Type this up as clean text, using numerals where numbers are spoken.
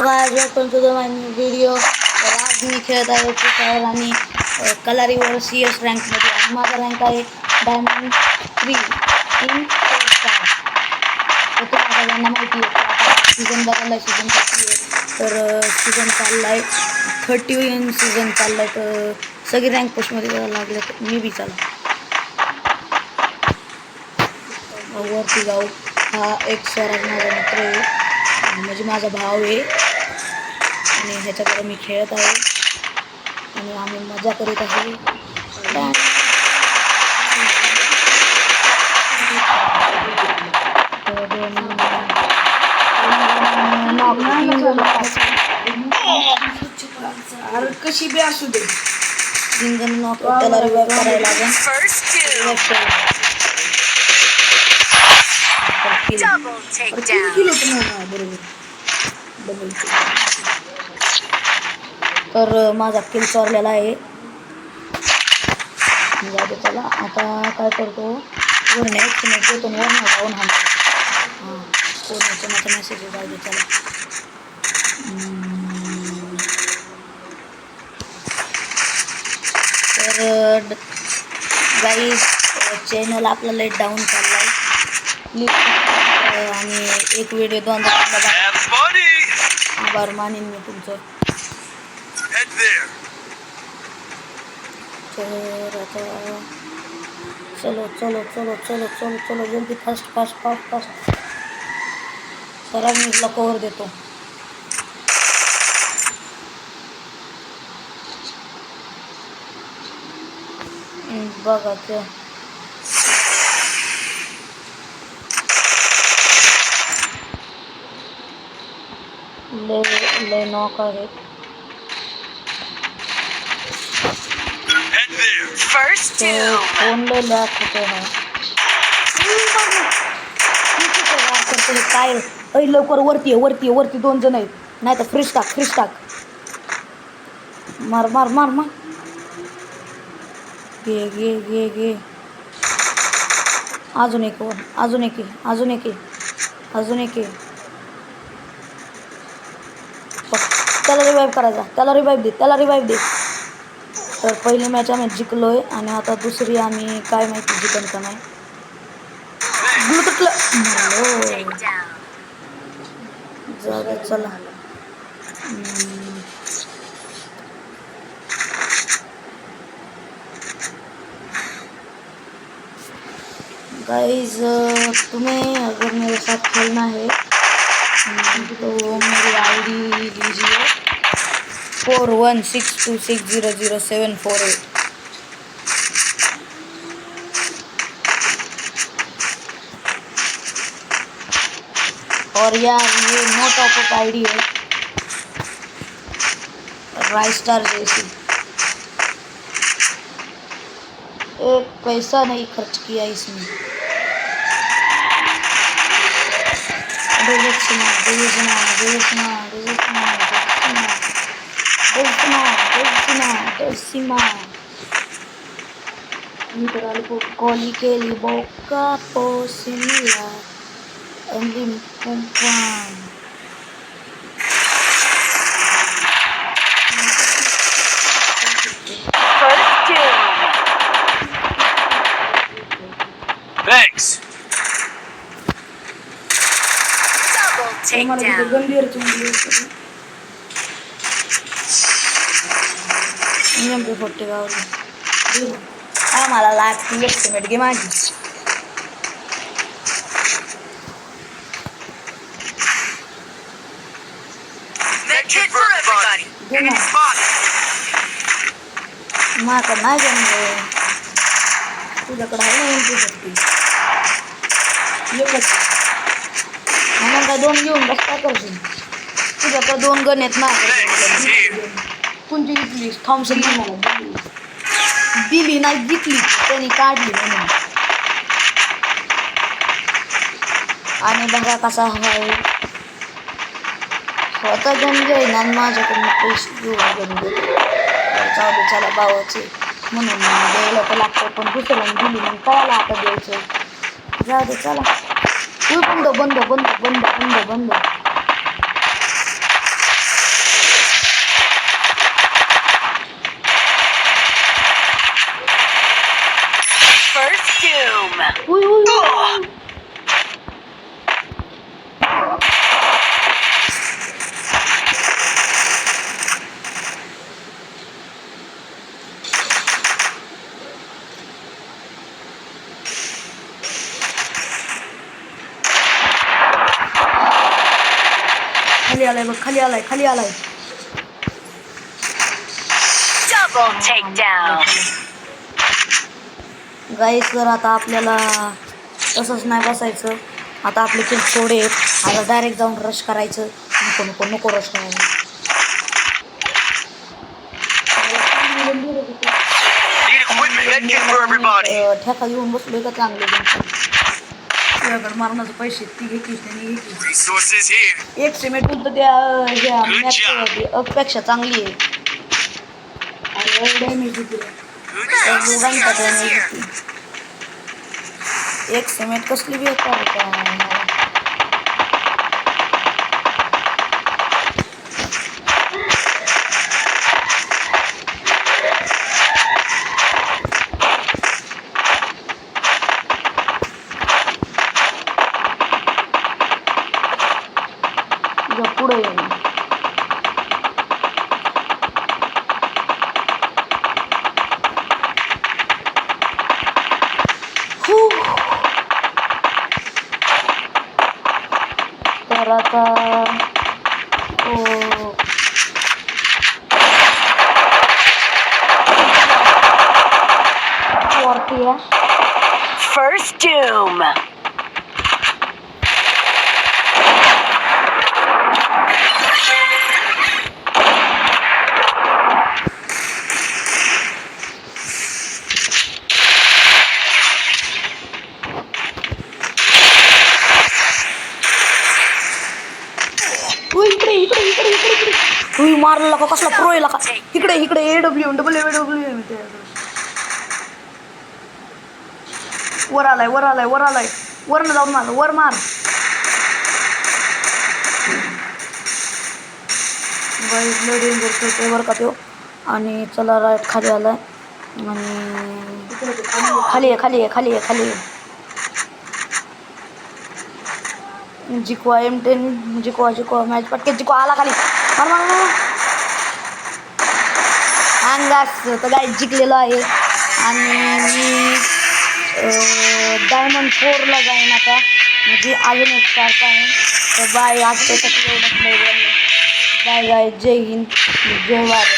Guys, welcome to the my new video. तर आज मी खेळत आहे फ्री फायर आणि कलारीवर CS रँक मध्ये आणि माझा रँक आहे डायमंड 3 इन 4 स्टार। तर तुम्हाला सगळ्यांना माहिती आहे आता सीझन बदलला, सीझन किती आहे तर सीझन चाललाय 30 सीझन चाललाय, तर सगळी रँक पुश मध्ये जायला लागले, तर मी बी चला वरती जाऊ। हा एक स्वराज माझा मित्र आहे, म्हणजे माझा भाव आहे आणि ह्याच्याकडे मी खेळत आहे आणि आम्ही मजा करीत आहे। कशी बी असू दे इंजन नॉक त्याला रिवाइव करायला लागेल। तर माझा किल चोरलेला आहे। जाऊ चला आता काय करतो, वरने देतो वरनं जाऊन कोणाचा मेसेज जाऊ दे चला। तर गाईज चॅनल आपला लेट डाऊन चाललाय, प्लीज आणि एक व्हिडिओ दोनदा आभार मानेन मी तुमचं। तर आता चलो चलो चलो चलो चलो चलो जल्दी फास्ट फास्ट फास्ट फास्ट। सराग मी तुला कवर देतो। बघा ते ले नॉक आहे। फोन ले लॅक होते हैं काय लवकर वरती आहे, वरती आहे, वरती दोन जण आहेत, नाही तर फ्रीज टाक मार मार मार मार घे घे घे घे। अजून एक वर, अजून एक अजून एक अजून एक त्याला रिवाइव करायचा, त्याला रिवाइव दे। तर पहिली मॅच आम्ही जिंकलोय आणि आता दुसरी आम्ही काय माहिती जिंकन का नाही। जाऊ दे चला। गाइस तुम्हें अगर मेरे साथ खेलना है तो मेरी आईडी लीजिए 4162600748। और यार ये नो टॉपअप आईडी है, राइस्टार जैसी, एक पैसा नहीं खर्च किया इसमें। Koli keli boka posimila endim kumpan। Thanks. गंभीर मला लागती एस्टिमेट घे माझी। माझं नाही जमले, तुझ्याकडे आहे ना तुझ्यासाठी म्हणून काय दोन घेऊन बस काय करशील, तुझ्याकडे दोन गण आहेत ना। कोणती घेतली? थॉम्सन दिली नाही, जिंकली त्यांनी काढली म्हणून। आणि बघा कसा आहे स्वतः गण घेईन आणि माझ्याकडून पैसे घेऊन गण देतो। जाऊ दे चला भावाचे म्हणून द्यायला तर लागतं, पण दुसऱ्याने दिली मग कळायला आता द्यायचं। जाऊ दे चला। बंद बंद बंद बंद बंद बंद खाली आलाय बघ, खाली आलाय, खाली आलाय. Double takedown. गाईस तर आता आपल्याला तसंच नाही बसायचं. आता आपले किल थोडे आहेत. आता डायरेक्ट जाऊन रश करायचं. नको नको नको रश करायचं. Need equipment medkit for everybody. ठेका घेऊन बसलोय का चांगले तुझ्याकडे मारण्याचे पैसे ती घे की त्यांनी घे की. Resources here. एक सिमेंट तर त्या पेक्षा चांगली आहे. Damage Good resources here. एक सिमेंट कसली बी येतात पुढे तर आता वरती आहे. First doom. इकडे इकडे इकडे इकडे इकडे तुम्ही मारला का कसला प्रो आहे का इकडे इकडे AW वर आलाय वर आलाय वर आलाय वरनं जाऊन मार वर मार. डेंजर खेळतोय बरं का तो. आणि चला राईट खाली आलाय आणि खाली आहे खाली आहे खाली आहे खाली आहे. जिकवा M10 जिकवा मॅच पटके जिकवा आला खाली मार मार मार अंगास तर काय जिंकलेलो आहे. आणि मी डायमंड 4ला जाईन आता म्हणजे अजून एक सारखं आहे. तर बाय आज त्यासाठी एवढंच बाय बाय जय हिंद जय भारत.